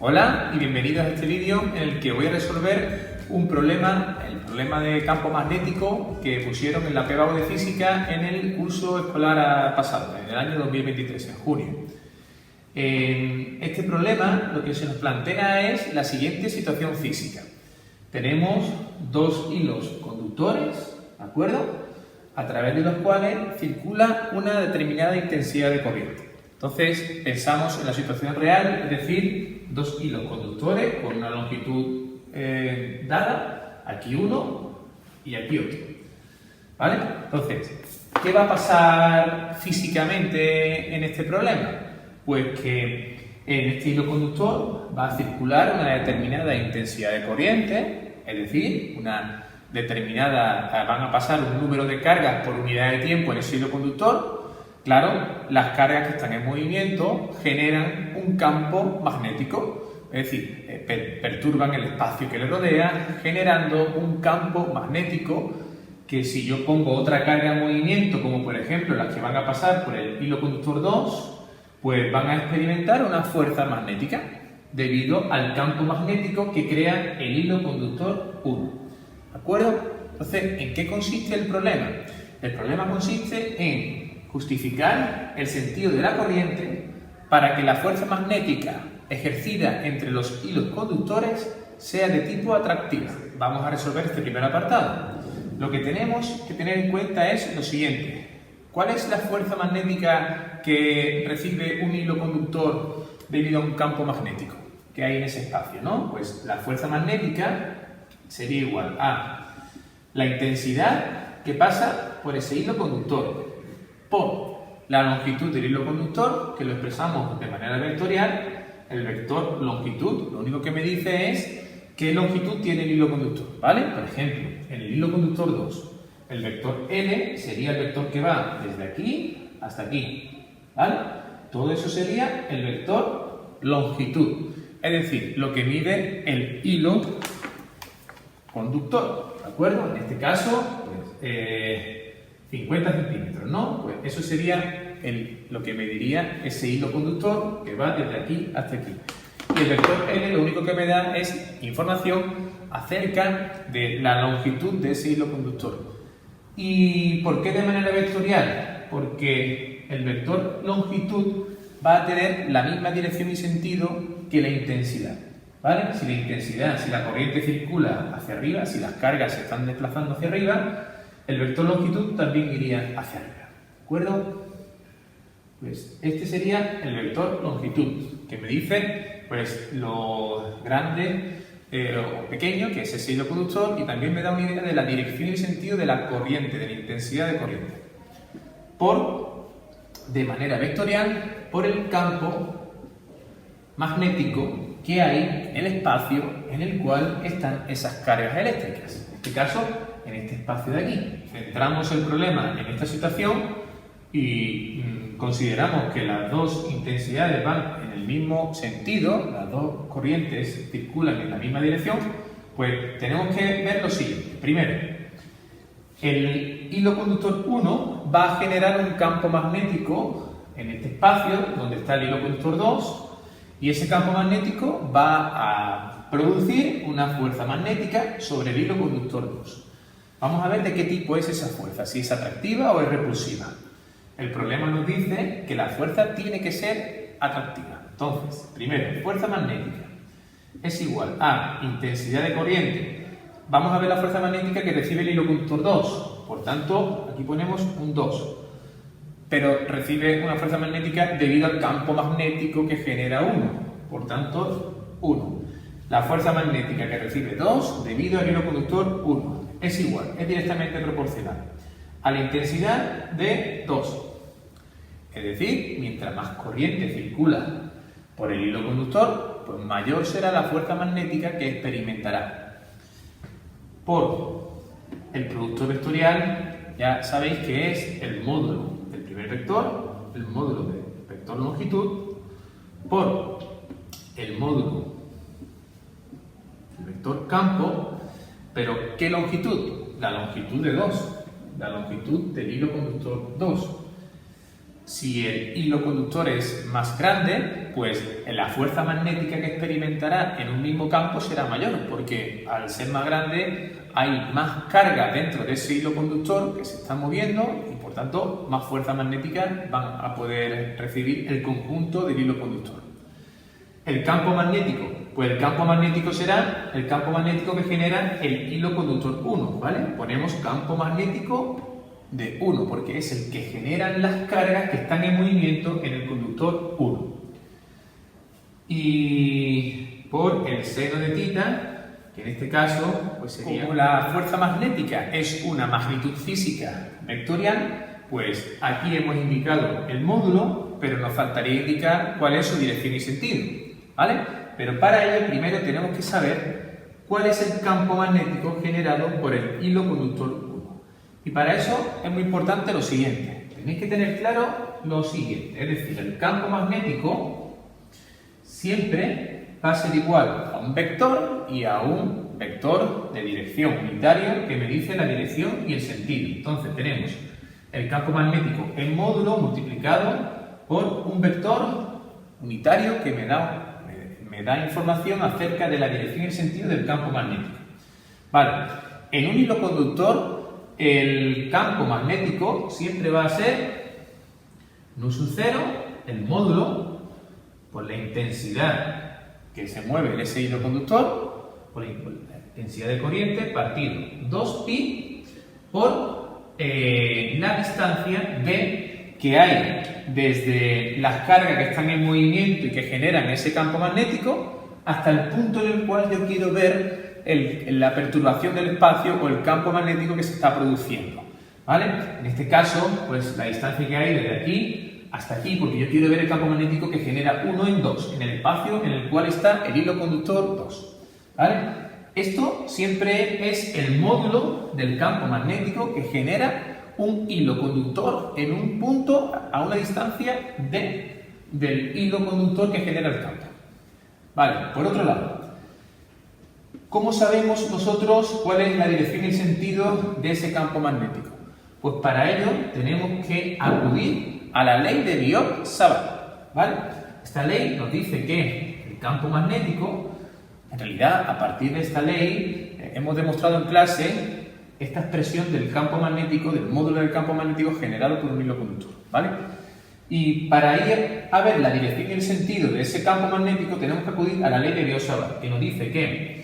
Hola y bienvenidos a este vídeo en el que voy a resolver un problema, el problema de campo magnético que pusieron en la PBAU de Física en el curso escolar pasado, en el año 2023, en junio. En este problema lo que se nos plantea es la siguiente situación física. Tenemos dos hilos conductores, ¿de acuerdo?, a través de los cuales circula una determinada intensidad de corriente. Entonces, pensamos en la situación real, es decir, dos hilos conductores con una longitud dada, aquí uno y aquí otro. ¿Vale? Entonces, ¿qué va a pasar físicamente en este problema? Pues que en este hilo conductor va a circular una determinada intensidad de corriente, es decir, van a pasar un número de cargas por unidad de tiempo en ese hilo conductor. Claro, las cargas que están en movimiento generan un campo magnético, es decir, perturban el espacio que le rodea, generando un campo magnético que si yo pongo otra carga en movimiento, como por ejemplo las que van a pasar por el hilo conductor 2, pues van a experimentar una fuerza magnética debido al campo magnético que crea el hilo conductor 1. ¿De acuerdo? Entonces, ¿en qué consiste el problema? El problema consiste en justificar el sentido de la corriente para que la fuerza magnética ejercida entre los hilos conductores sea de tipo atractiva. Vamos a resolver este primer apartado. Lo que tenemos que tener en cuenta es lo siguiente. ¿Cuál es la fuerza magnética que recibe un hilo conductor debido a un campo magnético que hay en ese espacio, ¿no? Pues la fuerza magnética sería igual a la intensidad que pasa por ese hilo conductor por la longitud del hilo conductor, que lo expresamos de manera vectorial. El vector longitud lo único que me dice es qué longitud tiene el hilo conductor, ¿vale? Por ejemplo, en el hilo conductor 2, el vector L sería el vector que va desde aquí hasta aquí, ¿vale? Todo eso sería el vector longitud, es decir, lo que mide el hilo conductor, ¿de acuerdo? En este caso, pues, 50 centímetros, ¿no? Pues eso sería lo que mediría ese hilo conductor que va desde aquí hasta aquí. Y el vector L lo único que me da es información acerca de la longitud de ese hilo conductor. ¿Y por qué de manera vectorial? Porque el vector longitud va a tener la misma dirección y sentido que la intensidad, ¿vale? Si la corriente circula hacia arriba, si las cargas se están desplazando hacia arriba, el vector longitud también iría hacia arriba, ¿de acuerdo? Pues este sería el vector longitud, que me dice pues lo grande o pequeño que es ese hilo conductor, y también me da una idea de la dirección y sentido de la corriente, de la intensidad de corriente, de manera vectorial, por el campo magnético que hay en el espacio en el cual están esas cargas eléctricas. En este caso, en este espacio de aquí. Centramos el problema en esta situación y consideramos que las dos intensidades van en el mismo sentido, las dos corrientes circulan en la misma dirección, pues tenemos que ver lo siguiente. Primero, el hilo conductor 1 va a generar un campo magnético en este espacio donde está el hilo conductor 2, y ese campo magnético va a producir una fuerza magnética sobre el hilo conductor 2. Vamos a ver de qué tipo es esa fuerza, si es atractiva o es repulsiva. El problema nos dice que la fuerza tiene que ser atractiva. Entonces, primero, fuerza magnética es igual a intensidad de corriente. Vamos a ver la fuerza magnética que recibe el hilo conductor 2. Por tanto, aquí ponemos un 2. Pero recibe una fuerza magnética debido al campo magnético que genera 1. Por tanto, 1. La fuerza magnética que recibe 2 debido al hilo conductor 1 es igual, es directamente proporcional a la intensidad de 2. Es decir, mientras más corriente circula por el hilo conductor, pues mayor será la fuerza magnética que experimentará. Por el producto vectorial, ya sabéis que es el módulo del primer vector, el módulo del vector longitud, por el módulo del vector campo. ¿Pero qué longitud? La longitud de 2, la longitud del hilo conductor 2. Si el hilo conductor es más grande, pues la fuerza magnética que experimentará en un mismo campo será mayor, porque al ser más grande hay más carga dentro de ese hilo conductor que se está moviendo y por tanto más fuerza magnética van a poder recibir el conjunto del hilo conductor. El campo magnético, pues el campo magnético será el campo magnético que genera el hilo conductor 1, ¿vale? Ponemos campo magnético de 1, porque es el que generan las cargas que están en movimiento en el conductor 1. Y por el seno de tita, que en este caso pues sería, como la fuerza magnética es una magnitud física vectorial, pues aquí hemos indicado el módulo, pero nos faltaría indicar cuál es su dirección y sentido, ¿vale? Pero para ello primero tenemos que saber cuál es el campo magnético generado por el hilo conductor 1. Y para eso es muy importante lo siguiente. Tenéis que tener claro lo siguiente, es decir, el campo magnético siempre va a ser igual a un vector y a un vector de dirección unitario que me dice la dirección y el sentido. Entonces tenemos el campo magnético en módulo multiplicado por un vector unitario que me da información acerca de la dirección y el sentido del campo magnético. Vale, en un hilo conductor el campo magnético siempre va a ser nu sub 0, el módulo, por la intensidad que se mueve en ese hilo conductor, por la intensidad de corriente, partido 2pi por la distancia d que hay desde las cargas que están en movimiento y que generan ese campo magnético hasta el punto en el cual yo quiero ver la perturbación del espacio o el campo magnético que se está produciendo, ¿vale? En este caso, pues la distancia que hay desde aquí hasta aquí, porque yo quiero ver el campo magnético que genera 1 en 2, en el espacio en el cual está el hilo conductor 2, ¿vale? Esto siempre es el módulo del campo magnético que genera un hilo conductor en un punto a una distancia del hilo conductor que genera el campo. Vale, por otro lado, ¿cómo sabemos nosotros cuál es la dirección y el sentido de ese campo magnético? Pues para ello tenemos que acudir a la ley de Biot-Savart, ¿vale? Esta ley nos dice que el campo magnético, en realidad, a partir de esta ley, hemos demostrado en clase esta expresión del campo magnético, del módulo del campo magnético generado por un hilo conductor, ¿vale? Y para ir a ver la dirección y el sentido de ese campo magnético tenemos que acudir a la ley de Biot-Savart, que nos dice que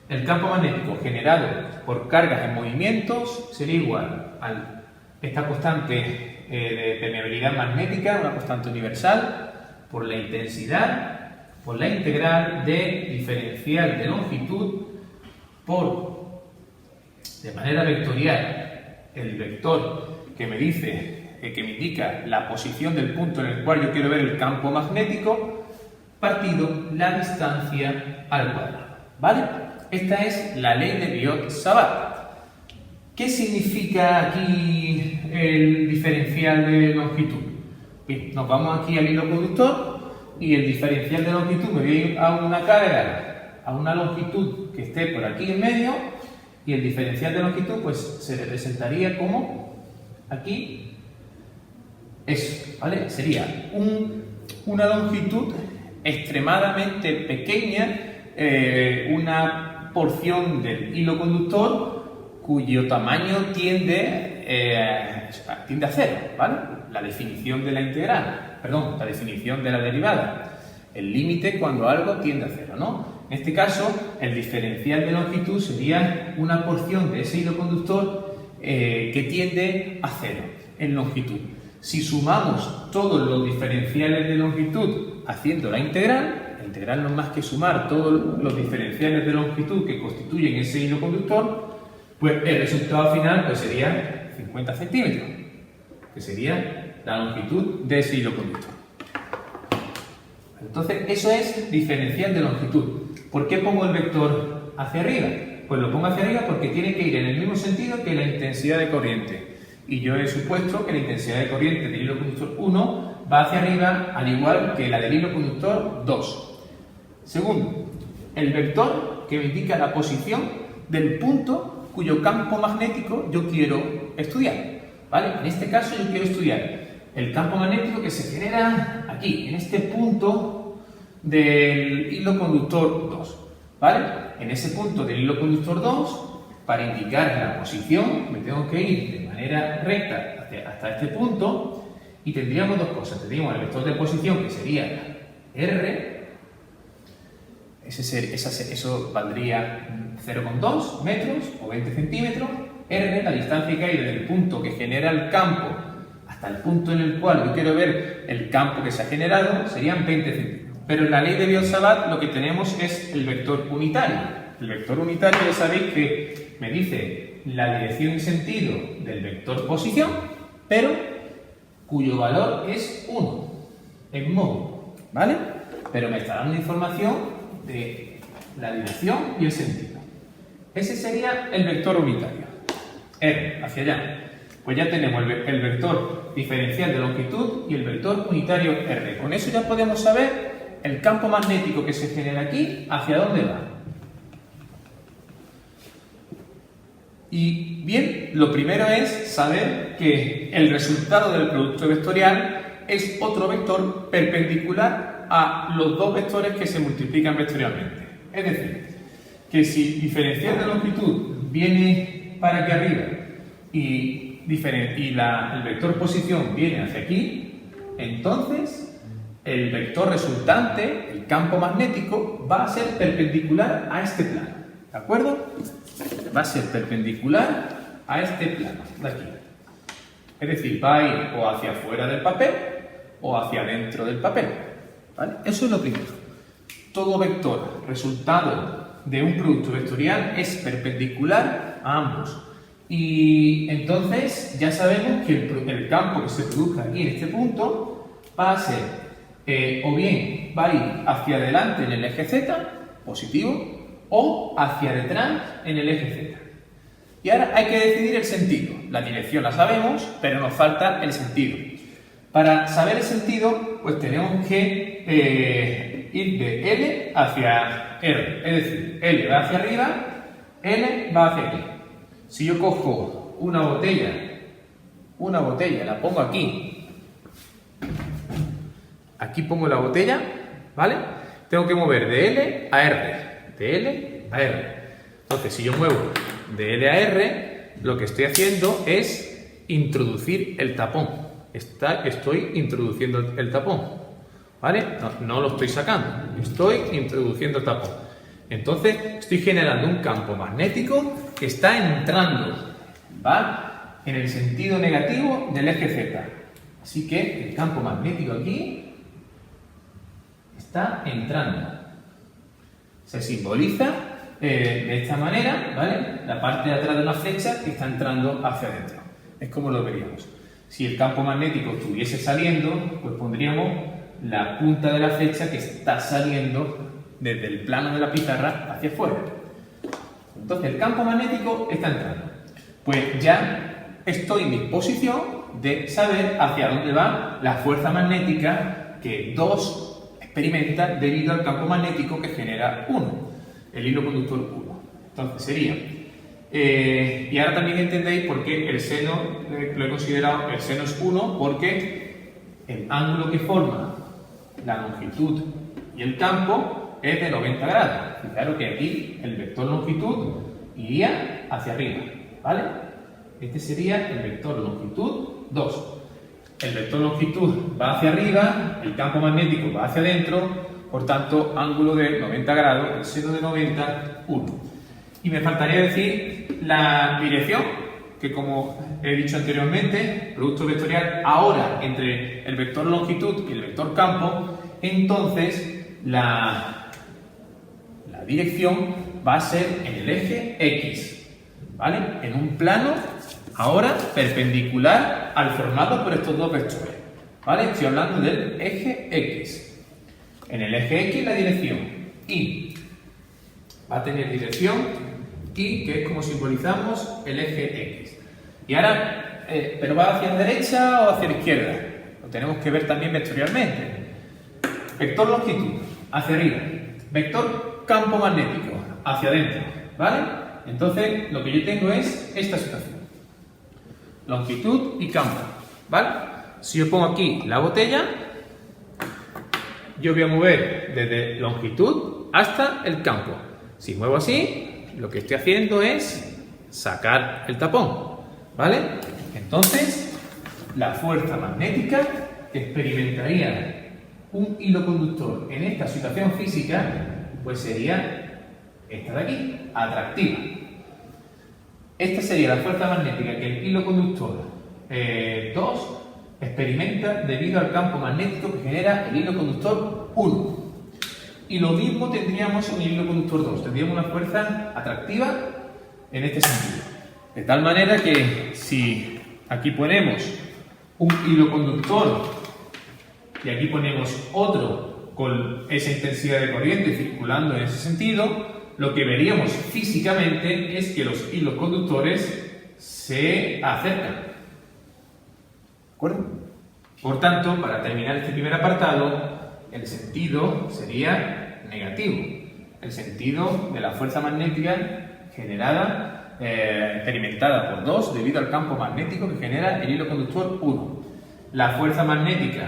el campo magnético generado por cargas en movimientos sería igual a esta constante de permeabilidad magnética, una constante universal, por la intensidad, por la integral de diferencial de longitud por, de manera vectorial, el vector que me dice, que me indica la posición del punto en el cual yo quiero ver el campo magnético, partido la distancia al cuadrado, ¿vale? Esta es la ley de Biot-Savart. ¿Qué significa aquí el diferencial de longitud? Bien, nos vamos aquí al hilo conductor y el diferencial de longitud me voy a ir a una carga, a una longitud que esté por aquí en medio, y el diferencial de longitud pues se representaría como aquí eso, ¿vale? Sería una longitud extremadamente pequeña, una porción del hilo conductor cuyo tamaño tiende a cero, ¿vale? La definición de la integral, perdón, la definición de la derivada, el límite cuando algo tiende a cero, ¿no? En este caso, el diferencial de longitud sería una porción de ese hilo conductor que tiende a cero en longitud. Si sumamos todos los diferenciales de longitud haciendo la integral no es más que sumar todos los diferenciales de longitud que constituyen ese hilo conductor, pues el resultado final pues sería 50 centímetros, que sería la longitud de ese hilo conductor. Entonces, eso es diferencial de longitud. ¿Por qué pongo el vector hacia arriba? Pues lo pongo hacia arriba porque tiene que ir en el mismo sentido que la intensidad de corriente. Y yo he supuesto que la intensidad de corriente del hilo conductor 1 va hacia arriba, al igual que la del hilo conductor 2. Segundo, el vector que me indica la posición del punto cuyo campo magnético yo quiero estudiar, ¿vale? En este caso yo quiero estudiar el campo magnético que se genera aquí, en este punto del hilo conductor 2, ¿vale? En ese punto del hilo conductor 2, para indicar la posición, me tengo que ir de manera recta hasta este punto y tendríamos dos cosas. Tendríamos el vector de posición, que sería R, eso valdría 0,2 metros o 20 centímetros. R, la distancia que hay desde el punto que genera el campo hasta el punto en el cual yo quiero ver el campo que se ha generado, serían 20 centímetros. Pero en la ley de Biot-Savart lo que tenemos es el vector unitario. El vector unitario ya sabéis que me dice la dirección y sentido del vector posición, pero cuyo valor es 1 en módulo, ¿vale? Pero me está dando información de la dirección y el sentido. Ese sería el vector unitario. R, hacia allá. Pues ya tenemos el vector diferencial de longitud y el vector unitario R. Con eso ya podemos saber el campo magnético que se genera aquí, hacia dónde va. Y bien, lo primero es saber que el resultado del producto vectorial es otro vector perpendicular a los dos vectores que se multiplican vectorialmente. Es decir, que si diferencial de longitud viene para aquí arriba y el vector posición viene hacia aquí, entonces el vector resultante, el campo magnético, va a ser perpendicular a este plano. ¿De acuerdo? Va a ser perpendicular a este plano de aquí. Es decir, va a ir o hacia afuera del papel o hacia adentro del papel. ¿Vale? Eso es lo primero. Todo vector resultado de un producto vectorial es perpendicular a ambos. Y entonces ya sabemos que el campo que se produzca aquí en este punto va a ser o bien va a ir hacia adelante en el eje Z, positivo, o hacia detrás en el eje Z. Y ahora hay que decidir el sentido. La dirección la sabemos, pero nos falta el sentido. Para saber el sentido, pues tenemos que ir de L hacia R. Es decir, L va hacia arriba, L va hacia aquí. Si yo cojo una botella, la pongo aquí. Aquí pongo la botella, ¿vale? Tengo que mover de L a R. De L a R. Entonces, si yo muevo de L a R, lo que estoy haciendo es introducir el tapón. Estoy introduciendo el tapón. ¿Vale? No lo estoy sacando. Estoy introduciendo el tapón. Entonces, estoy generando un campo magnético que está entrando. ¿Va? En el sentido negativo del eje Z. Así que el campo magnético aquí está entrando. Se simboliza de esta manera, ¿vale? La parte de atrás de una flecha que está entrando hacia adentro. Es como lo veríamos. Si el campo magnético estuviese saliendo, pues pondríamos la punta de la flecha que está saliendo desde el plano de la pizarra hacia afuera. Entonces el campo magnético está entrando. Pues ya estoy en disposición de saber hacia dónde va la fuerza magnética que 2 experimenta debido al campo magnético que genera 1, el hilo conductor 1. Entonces sería, y ahora también entendéis por qué el seno, lo he considerado, el seno es 1, porque el ángulo que forma la longitud y el campo es de 90 grados. Fijaros que aquí el vector longitud iría hacia arriba, ¿vale? Este sería el vector longitud 2. El vector longitud va hacia arriba, el campo magnético va hacia adentro, por tanto, ángulo de 90 grados, el seno de 90, 1. Y me faltaría decir la dirección, que como he dicho anteriormente, producto vectorial ahora entre el vector longitud y el vector campo, entonces la dirección va a ser en el eje X, ¿vale? En un plano ahora perpendicular al formado por estos dos vectores, ¿vale? Estoy hablando del eje X. En el eje X la dirección Y va a tener dirección Y, que es como simbolizamos el eje X. Y ahora, ¿pero va hacia la derecha o hacia la izquierda? Lo tenemos que ver también vectorialmente. Vector longitud, hacia arriba. Vector campo magnético, hacia adentro, ¿vale? Entonces, lo que yo tengo es esta situación. Longitud y campo, ¿vale? Si yo pongo aquí la botella, yo voy a mover desde longitud hasta el campo. Si muevo así, lo que estoy haciendo es sacar el tapón, ¿vale? Entonces, la fuerza magnética que experimentaría un hilo conductor en esta situación física, pues sería esta de aquí, atractiva. Esta sería la fuerza magnética que el hilo conductor 2 experimenta debido al campo magnético que genera el hilo conductor 1. Y lo mismo tendríamos en el hilo conductor 2. Tendríamos una fuerza atractiva en este sentido. De tal manera que si aquí ponemos un hilo conductor y aquí ponemos otro con esa intensidad de corriente circulando en ese sentido, lo que veríamos físicamente es que los hilos conductores se acercan. ¿De acuerdo? Por tanto, para terminar este primer apartado, el sentido sería negativo. El sentido de la fuerza magnética generada, experimentada por 2 debido al campo magnético que genera el hilo conductor 1. La fuerza magnética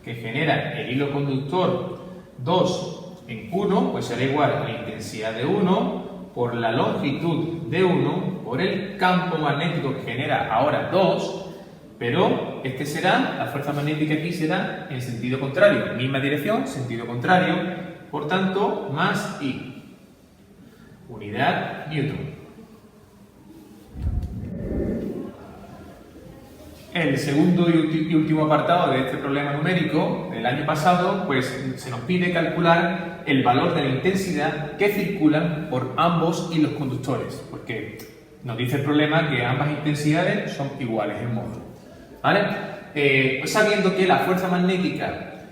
que genera el hilo conductor 2 en 1, pues será igual a la intensidad de 1 por la longitud de 1 por el campo magnético que genera ahora 2, pero la fuerza magnética aquí será en sentido contrario, misma dirección, sentido contrario, por tanto, más I, unidad Newton. El segundo y último apartado de este problema numérico del año pasado, pues se nos pide calcular el valor de la intensidad que circulan por ambos hilos conductores, porque nos dice el problema que ambas intensidades son iguales en módulo. ¿Vale? Sabiendo que la fuerza magnética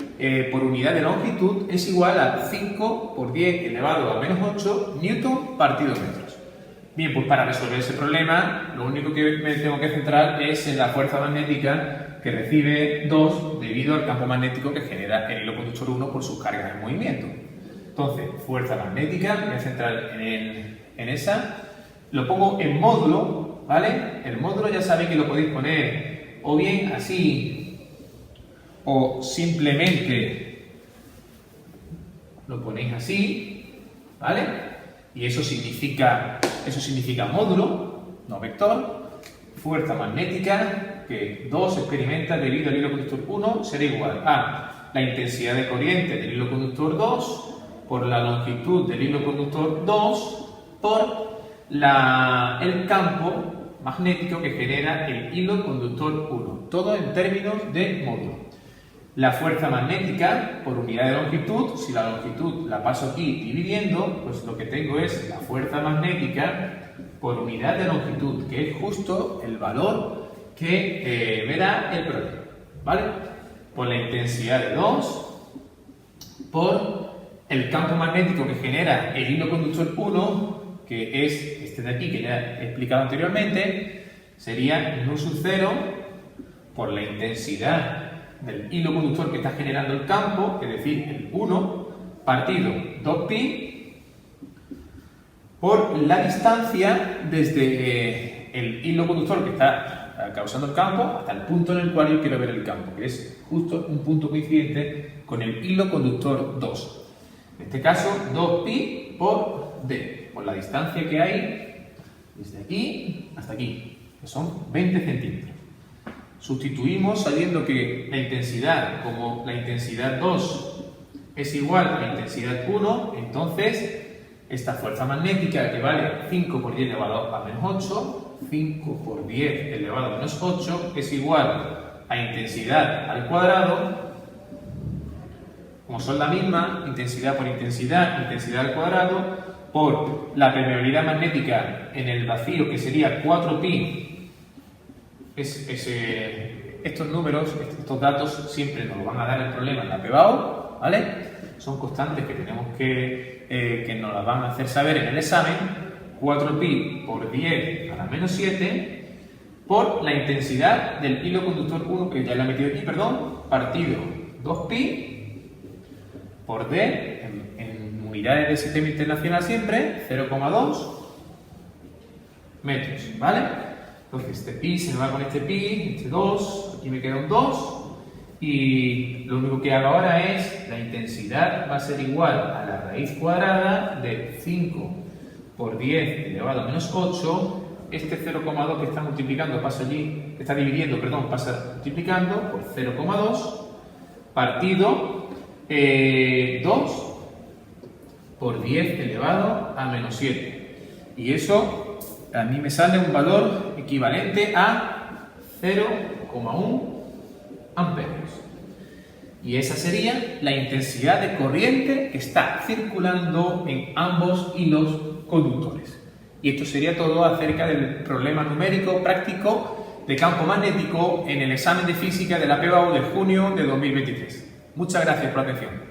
por unidad de longitud es igual a 5 por 10 elevado a menos 8 newton partido metros. Bien, pues para resolver ese problema, lo único que me tengo que centrar es en la fuerza magnética que recibe 2 debido al campo magnético que genera el hilo conductor 1 por sus cargas en movimiento. Entonces, fuerza magnética, me voy a centrar en esa. Lo pongo en módulo, ¿vale? El módulo ya sabéis que lo podéis poner o bien así, o simplemente lo ponéis así, ¿vale? Y eso significa módulo, no vector. Fuerza magnética que 2 experimenta debido al hilo conductor 1 será igual a la intensidad de corriente del hilo conductor 2 por la longitud del hilo conductor 2 por el campo magnético que genera el hilo conductor 1. Todo en términos de módulo. La fuerza magnética por unidad de longitud, si la longitud la paso aquí dividiendo, pues lo que tengo es la fuerza magnética por unidad de longitud, que es justo el valor que verá el problema, ¿vale? Por la intensidad de 2 por el campo magnético que genera el hilo conductor 1, que es este de aquí que ya he explicado anteriormente, sería nu sub 0 por la intensidad del hilo conductor que está generando el campo, es decir, el 1, partido 2pi, por la distancia desde el hilo conductor que está causando el campo hasta el punto en el cual yo quiero ver el campo, que es justo un punto coincidente con el hilo conductor 2. En este caso, 2pi por d, por la distancia que hay desde aquí hasta aquí, que son 20 centímetros. Sustituimos sabiendo que la intensidad, como la intensidad 2 es igual a la intensidad 1, entonces esta fuerza magnética que vale 5 por 10 elevado a menos 8, 5 por 10 elevado a menos 8 es igual a intensidad al cuadrado, como son la misma, intensidad por intensidad, intensidad al cuadrado, por la permeabilidad magnética en el vacío, que sería 4pi. Estos números, estos datos siempre nos van a dar el problema en la PBAU, ¿vale? Son constantes que tenemos que nos las van a hacer saber en el examen. 4pi por 10 a la menos 7 por la intensidad del hilo conductor 1, que ya lo he metido aquí, perdón, partido 2pi por d en unidades de sistema internacional siempre, 0,2 metros, ¿vale? Entonces este pi se me va con este pi, este 2, aquí me queda un 2, Y lo único que hago ahora es, la intensidad va a ser igual a la raíz cuadrada de 5 por 10 elevado a menos 8. Este 0,2 que está multiplicando pasa allí, que está dividiendo, perdón, pasa multiplicando por 0,2 partido 2 por 10 elevado a menos 7. Y eso a mí me sale un valor equivalente a 0,1 amperios. Y esa sería la intensidad de corriente que está circulando en ambos hilos conductores. Y esto sería todo acerca del problema numérico práctico de campo magnético en el examen de física de la PBAU de junio de 2023. Muchas gracias por la atención.